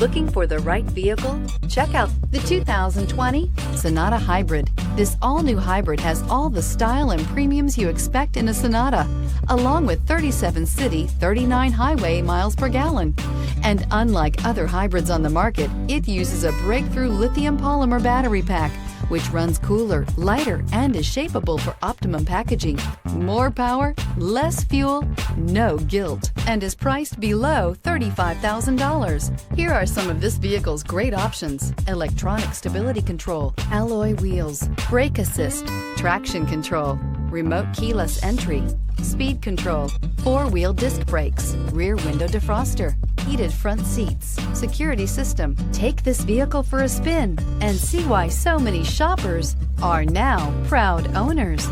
Looking for the right vehicle? Check out the 2020 Sonata Hybrid. This all-new hybrid has all the style and premiums you expect in a Sonata, along with 37 city, 39 highway miles per gallon. And unlike other hybrids on the market, it uses a breakthrough lithium polymer battery pack, which runs cooler, lighter, and is shapeable for optimum packaging. More power, less fuel, no guilt, and is priced below $35,000. Here are some of this vehicle's great options: electronic stability control, alloy wheels, brake assist, traction control, remote keyless entry, speed control, four-wheel disc brakes, rear window defroster, heated front seats, security system. Take this vehicle for a spin and see why so many shoppers are now proud owners.